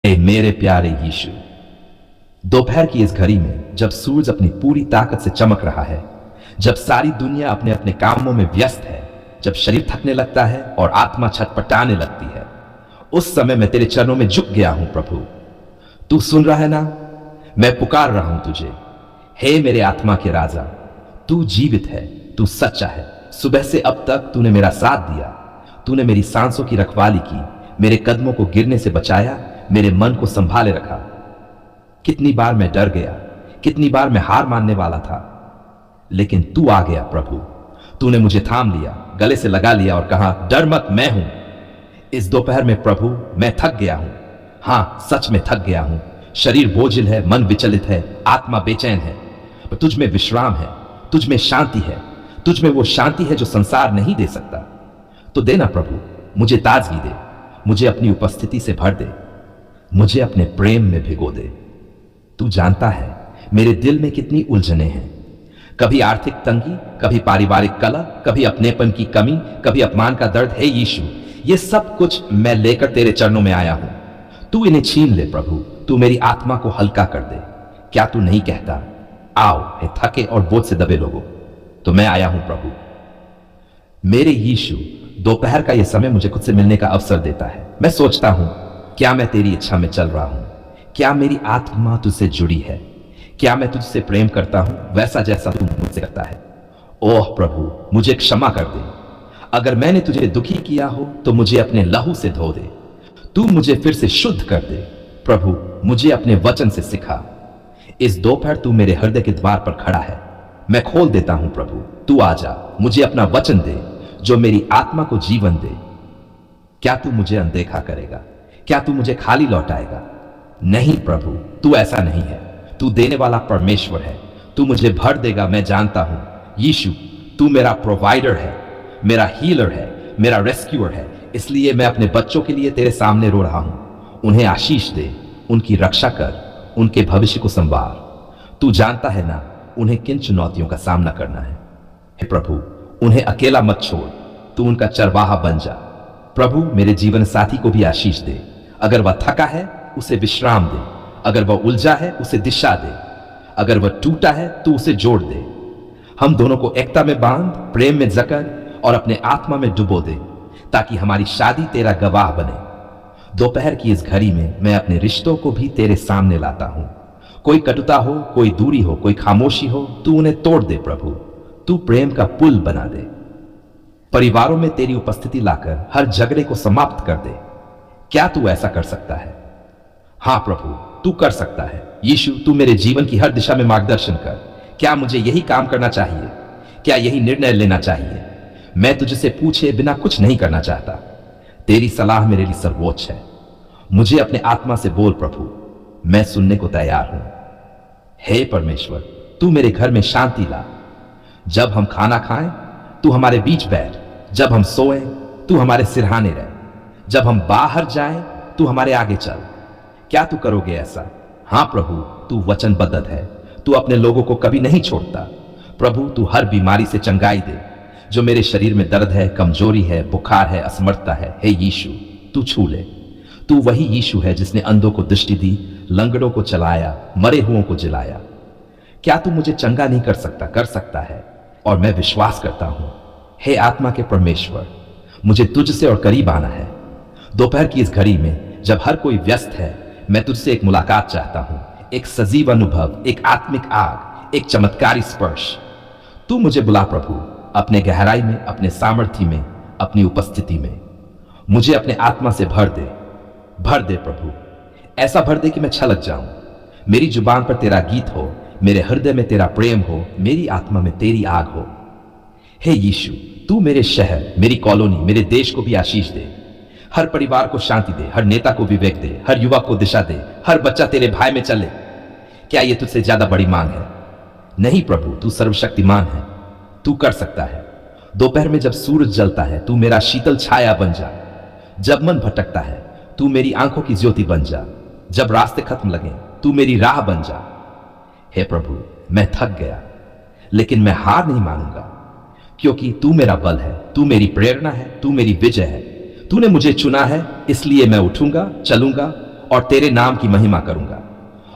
मेरे प्यारे यीशु, दोपहर की इस घड़ी में जब सूरज अपनी पूरी ताकत से चमक रहा है, जब सारी दुनिया अपने अपने कामों में व्यस्त है, जब शरीर थकने लगता है और आत्मा छटपटाने लगती है, उस समय मैं तेरे चरणों में झुक गया हूं प्रभु। तू सुन रहा है ना? मैं पुकार रहा हूं तुझे। हे मेरे आत्मा के राजा, तू जीवित है, तू सच्चा है। सुबह से अब तक तूने मेरा साथ दिया, तूने मेरी सांसों की रखवाली की, मेरे कदमों को गिरने से बचाया, मेरे मन को संभाले रखा। कितनी बार मैं डर गया, कितनी बार मैं हार मानने वाला था, लेकिन तू आ गया प्रभु। तूने मुझे थाम लिया, गले से लगा लिया और कहा, डर मत, मैं हूं। इस दोपहर में प्रभु मैं थक गया हूं। हां, सच में थक गया हूं। शरीर बोझिल है, मन विचलित है, आत्मा बेचैन है, पर तुझ में विश्राम है, तुझ में शांति है, तुझ में वो शांति है जो संसार नहीं दे सकता। तो देना प्रभु, मुझे ताजगी दे, मुझे अपनी उपस्थिति से भर दे, मुझे अपने प्रेम में भिगो दे। तू जानता है मेरे दिल में कितनी उलझने हैं, कभी आर्थिक तंगी, कभी पारिवारिक कलह, कभी अपनेपन की कमी, कभी अपमान का दर्द। हे यीशु, ये सब कुछ मैं लेकर तेरे चरणों में आया हूं। तू इन्हें छीन ले प्रभु, तू मेरी आत्मा को हल्का कर दे। क्या तू नहीं कहता, आओ हे थके और बोझ से दबे लोगों, तो मैं आया हूं प्रभु। मेरे यीशु, दोपहर का यह समय मुझे खुद से मिलने का अवसर देता है। मैं सोचता हूं, क्या मैं तेरी इच्छा में चल रहा हूं? क्या मेरी आत्मा तुझसे जुड़ी है? क्या मैं तुझसे प्रेम करता हूं वैसा जैसा तू मुझसे करता है? ओह प्रभु, मुझे क्षमा कर दे। अगर मैंने तुझे दुखी किया हो तो मुझे अपने लहू से धो दे। तू मुझे फिर से शुद्ध कर दे प्रभु, मुझे अपने वचन से सिखा। इस दोपहर तू मेरे हृदय के द्वार पर खड़ा है, मैं खोल देता हूं प्रभु। तू आजा, मुझे अपना वचन दे जो मेरी आत्मा को जीवन दे। क्या तू मुझे अनदेखा करेगा? क्या तू मुझे खाली लौटाएगा? नहीं प्रभु, तू ऐसा नहीं है। तू देने वाला परमेश्वर है, तू मुझे भर देगा, मैं जानता हूं। यीशु, तू मेरा प्रोवाइडर है, मेरा हीलर है, मेरा रेस्क्यूअर है। इसलिए मैं अपने बच्चों के लिए तेरे सामने रो रहा हूं। उन्हें आशीष दे, उनकी रक्षा कर, उनके भविष्य को संवार। तू जानता है ना उन्हें किन चुनौतियों का सामना करना है। हे प्रभु, उन्हें अकेला मत छोड़, तू उनका चरवाहा बन जा। प्रभु, मेरे जीवन साथी को भी आशीष दे। अगर वह थका है उसे विश्राम दे, अगर वह उलझा है उसे दिशा दे, अगर वह टूटा है तो उसे जोड़ दे। हम दोनों को एकता में बांध, प्रेम में जकड़ और अपने आत्मा में डुबो दे, ताकि हमारी शादी तेरा गवाह बने। दोपहर की इस घड़ी में मैं अपने रिश्तों को भी तेरे सामने लाता हूं। कोई कटुता हो, कोई दूरी हो, कोई खामोशी हो, तू उन्हें तोड़ दे प्रभु। तू प्रेम का पुल बना दे। परिवारों में तेरी उपस्थिति लाकर हर झगड़े को समाप्त कर दे। क्या तू ऐसा कर सकता है? हां प्रभु, तू कर सकता है। यीशु, तू मेरे जीवन की हर दिशा में मार्गदर्शन कर। क्या मुझे यही काम करना चाहिए? क्या यही निर्णय लेना चाहिए? मैं तुझसे पूछे बिना कुछ नहीं करना चाहता। तेरी सलाह मेरे लिए सर्वोच्च है। मुझे अपने आत्मा से बोल प्रभु, मैं सुनने को तैयार हूं। हे परमेश्वर, तू मेरे घर में शांति ला। जब हम खाना खाएं तू हमारे बीच बैठ, जब हम सोएं तू हमारे सिरहाने रह, जब हम बाहर जाएं तू हमारे आगे चल। क्या तू करोगे ऐसा? हां प्रभु, तू वचनबद्ध है। तू अपने लोगों को कभी नहीं छोड़ता। प्रभु, तू हर बीमारी से चंगाई दे। जो मेरे शरीर में दर्द है, कमजोरी है, बुखार है, असमर्थता है, हे यीशु, तू छू ले। तू वही यीशु है जिसने अंधों को दृष्टि दी, लंगड़ों को चलाया, मरे हुओं को जिलाया। क्या तू मुझे चंगा नहीं कर सकता? कर सकता है, और मैं विश्वास करता हूं। हे आत्मा के परमेश्वर, मुझे तुझसे और करीब आना है। दोपहर की इस घड़ी में जब हर कोई व्यस्त है, मैं तुझसे एक मुलाकात चाहता हूं, एक सजीव अनुभव, एक आत्मिक आग, एक चमत्कारी स्पर्श। तू मुझे बुला प्रभु, अपने गहराई में, अपने सामर्थ्य में, अपनी उपस्थिति में। मुझे अपने आत्मा से भर दे, भर दे प्रभु। ऐसा भर दे कि मैं छलक जाऊं। मेरी जुबान पर तेरा गीत हो, मेरे हृदय में तेरा प्रेम हो, मेरी आत्मा में तेरी आग हो। हे यीशु, तू मेरे शहर, मेरी कॉलोनी, मेरे देश को भी आशीष दे। हर परिवार को शांति दे, हर नेता को विवेक दे, हर युवक को दिशा दे, हर बच्चा तेरे भय में चले। क्या यह तुझसे ज्यादा बड़ी मांग है? नहीं प्रभु, तू सर्वशक्तिमान है, तू कर सकता है। दोपहर में जब सूरज जलता है तू मेरा शीतल छाया बन जा। जब मन भटकता है तू मेरी आंखों की ज्योति बन जा। जब रास्ते खत्म लगे तू मेरी राह बन जा। हे प्रभु, मैं थक गया, लेकिन मैं हार नहीं मानूंगा, क्योंकि तू मेरा बल है, तू मेरी प्रेरणा है, तू मेरी विजय है। तूने मुझे चुना है, इसलिए मैं उठूंगा, चलूंगा और तेरे नाम की महिमा करूंगा।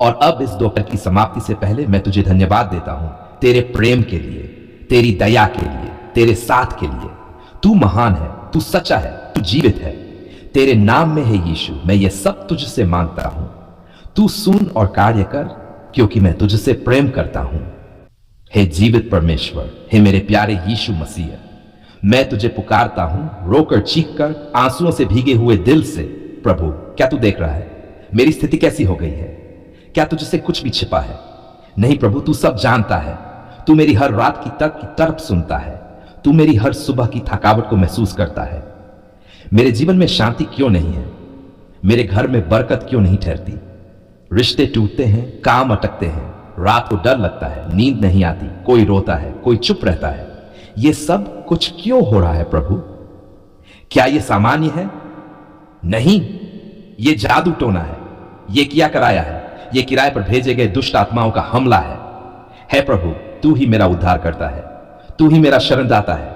और अब इस दोपहर की समाप्ति से पहले मैं तुझे धन्यवाद देता हूं तेरे प्रेम के लिए, तेरी दया के लिए, तेरे साथ के लिए। तू महान है, तू सच्चा है, तू जीवित है। तेरे नाम में है यीशु, मैं ये सब तुझसे मांगता हूं। तू सुन और कार्य कर, क्योंकि मैं तुझसे प्रेम करता हूं। हे जीवित परमेश्वर, हे मेरे प्यारे यीशु मसीह, मैं तुझे पुकारता हूं रोकर, चीख कर, आंसुओं से भीगे हुए दिल से। प्रभु, क्या तू देख रहा है मेरी स्थिति कैसी हो गई है? क्या तुझसे कुछ भी छिपा है? नहीं प्रभु, तू सब जानता है। तू मेरी हर रात की तर्क की तड़प सुनता है। तू मेरी हर सुबह की थकावट को महसूस करता है। मेरे जीवन में शांति क्यों नहीं है? मेरे घर में बरकत क्यों नहीं ठहरती? रिश्ते टूटते हैं, काम अटकते हैं, रात को डर लगता है, नींद नहीं आती, कोई रोता है, कोई चुप रहता है। ये सब कुछ क्यों हो रहा है प्रभु? क्या ये सामान्य है? नहीं, ये जादू टोना है। ये किया कराया है। ये किराए पर भेजे गए दुष्ट आत्माओं का हमला है। हे प्रभु, तू ही मेरा उद्धार करता है, तू ही मेरा शरणदाता है।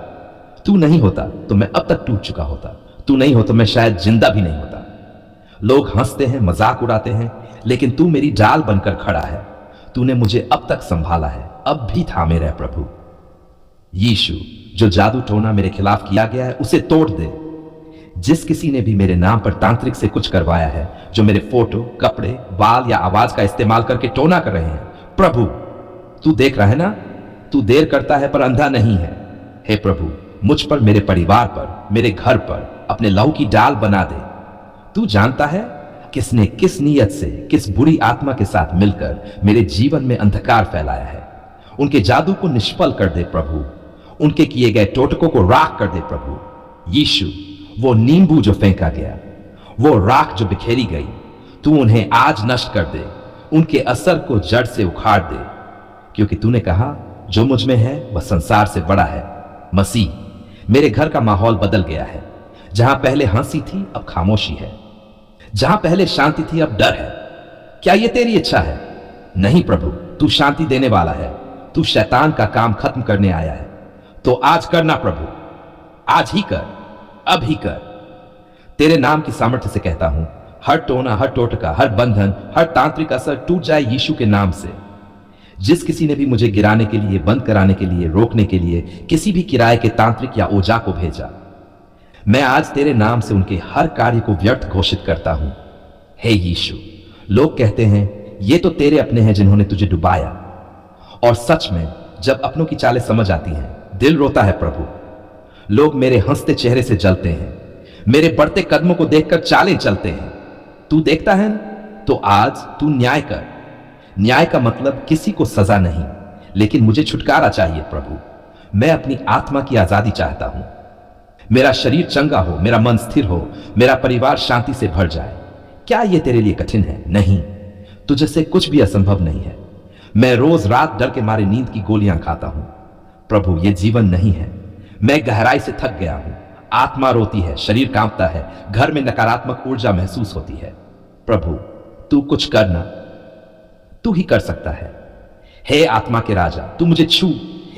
तू नहीं होता तो मैं अब तक टूट चुका होता। तू नहीं हो तो मैं शायद जिंदा भी नहीं होता। लोग हंसते हैं, मजाक उड़ाते हैं, लेकिन तू मेरी डाल बनकर खड़ा है। तूने मुझे अब तक संभाला है, अब भी थामे रह प्रभु। यीशु, जो जादू टोना मेरे खिलाफ किया गया है उसे तोड़ दे। जिस किसी ने भी मेरे नाम पर तांत्रिक से कुछ करवाया है, जो मेरे फोटो, कपड़े, बाल या आवाज का इस्तेमाल करके टोना कर रहे हैं, प्रभु तू देख रहा है ना? तू देर करता है पर अंधा नहीं है। हे प्रभु, मुझ पर, मेरे परिवार पर, मेरे घर पर अपने लहू की डाल बना दे। तू जानता है किसने किस नीयत से, किस बुरी आत्मा के साथ मिलकर मेरे जीवन में अंधकार फैलाया है। उनके जादू को निष्फल कर दे प्रभु। उनके किए गए टोटकों को राख कर दे प्रभु। यीशु, वो नींबू जो फेंका गया, वो राख जो बिखेरी गई, तू उन्हें आज नष्ट कर दे। उनके असर को जड़ से उखाड़ दे, क्योंकि तूने कहा जो मुझ में है वह संसार से बड़ा है। मसीह, मेरे घर का माहौल बदल गया है। जहां पहले हंसी थी अब खामोशी है। जहां पहले शांति थी अब डर है। क्या यह तेरी इच्छा है? नहीं प्रभु, तू शांति देने वाला है। तू शैतान का काम खत्म करने आया है। तो आज करना प्रभु, आज ही कर, अब ही कर। तेरे नाम की सामर्थ्य से कहता हूं, हर टोना, हर टोटका, हर बंधन, हर तांत्रिक असर टूट जाए यीशु के नाम से। जिस किसी ने भी मुझे गिराने के लिए, बंद कराने के लिए, रोकने के लिए किसी भी किराए के तांत्रिक या ओझा को भेजा, मैं आज तेरे नाम से उनके हर कार्य को व्यर्थ घोषित करता हूं। हे यीशु, लोग कहते हैं ये तो तेरे अपने हैं जिन्होंने तुझे डुबाया, और सच में जब अपनों की चालें समझ आती हैं, दिल रोता है प्रभु। लोग मेरे हंसते चेहरे से जलते हैं, मेरे बढ़ते कदमों को देखकर चालें चलते हैं। तू देखता है तो आज तू न्याय कर। न्याय का मतलब किसी को सजा नहीं, लेकिन मुझे छुटकारा चाहिए प्रभु। मैं अपनी आत्मा की आजादी चाहता हूं। मेरा शरीर चंगा हो, मेरा मन स्थिर हो, मेरा परिवार शांति से भर जाए। क्या यह तेरे लिए कठिन है? नहीं, तुझसे कुछ भी असंभव नहीं है। मैं रोज रात डर के मारे नींद की गोलियां खाता हूं। प्रभु, यह जीवन नहीं है। मैं गहराई से थक गया हूं। आत्मा रोती है, शरीर कांपता है, घर में नकारात्मक ऊर्जा महसूस होती है। प्रभु, तू कुछ करना, तू ही कर सकता है। हे आत्मा के राजा, तू मुझे छू,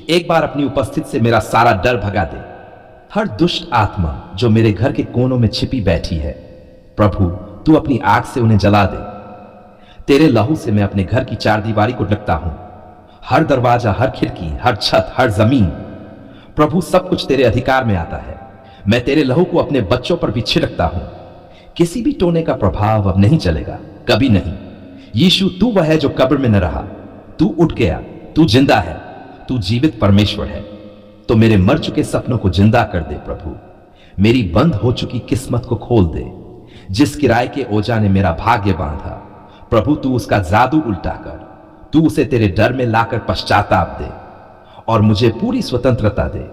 एक बार अपनी उपस्थिति से मेरा सारा डर भगा दे। हर दुष्ट आत्मा जो मेरे घर के कोनों में छिपी बैठी है, प्रभु तू अपनी आग से उन्हें जला दे। तेरे लहू से मैं अपने घर की चारदीवारी को ढकता हूं। हर दरवाजा, हर खिड़की, हर छत, हर जमीन, प्रभु सब कुछ तेरे अधिकार में आता है। मैं तेरे लहू को अपने बच्चों पर भी छिड़कता हूं। किसी भी टोने का प्रभाव अब नहीं चलेगा, कभी नहीं। यीशु, तू वह है जो कब्र में न रहा, तू उठ गया, तू जिंदा है, तू जीवित परमेश्वर है। तो मेरे मर चुके सपनों को जिंदा कर दे प्रभु। मेरी बंद हो चुकी किस्मत को खोल दे। जिस किराए के ओझा ने मेरा भाग्य बांधा, प्रभु तू उसका जादू उल्टा कर। तू उसे तेरे डर में लाकर पश्चाताप दे और मुझे पूरी स्वतंत्रता दे।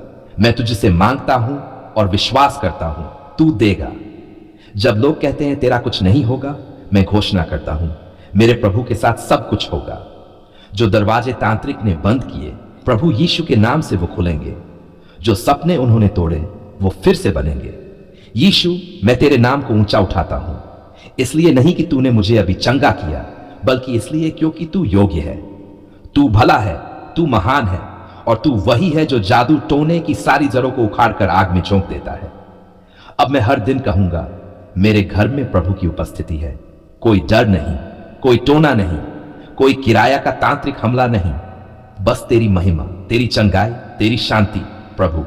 मैं तुझसे मांगता हूं और विश्वास करता हूं, तू देगा। जब लोग कहते हैं तेरा कुछ नहीं होगा, मैं घोषणा करता हूं मेरे प्रभु के साथ सब कुछ होगा। जो दरवाजे तांत्रिक ने बंद किए, प्रभु यीशु के नाम से वो खुलेंगे। जो सपने उन्होंने तोड़े, वो फिर से बनेंगे। यीशु, मैं तेरे नाम को ऊंचा उठाता हूं, इसलिए नहीं कि तूने मुझे अभी चंगा किया, बल्कि इसलिए क्योंकि तू योग्य है। तू भला है, तू महान है, और तू वही है जो जादू टोने की सारी जड़ों को उखाड़कर आग में झोंक देता है। अब मैं हर दिन कहूंगा, मेरे घर में प्रभु की उपस्थिति है। कोई डर नहीं, कोई टोना नहीं, कोई किराया का तांत्रिक हमला नहीं। बस तेरी महिमा, तेरी चंगाई, तेरी शांति। प्रभु,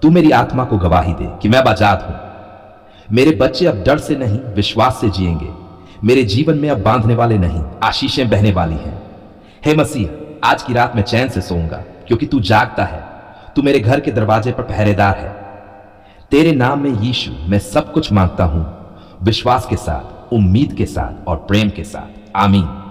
तू मेरी आत्मा को गवाही दे कि मैं आजाद हूं। मेरे बच्चे अब डर से नहीं, विश्वास से जिएंगे। मेरे जीवन में अब बांधने वाले नहीं, आशीषें बहने वाली हैं। हे मसीह, आज की रात मैं चैन से सोऊंगा, क्योंकि तू जागता है। तू मेरे घर के दरवाजे पर पहरेदार है। तेरे नाम में यीशु मैं सब कुछ मांगता हूं, विश्वास के साथ, उम्मीद के साथ और प्रेम के साथ। आमीन।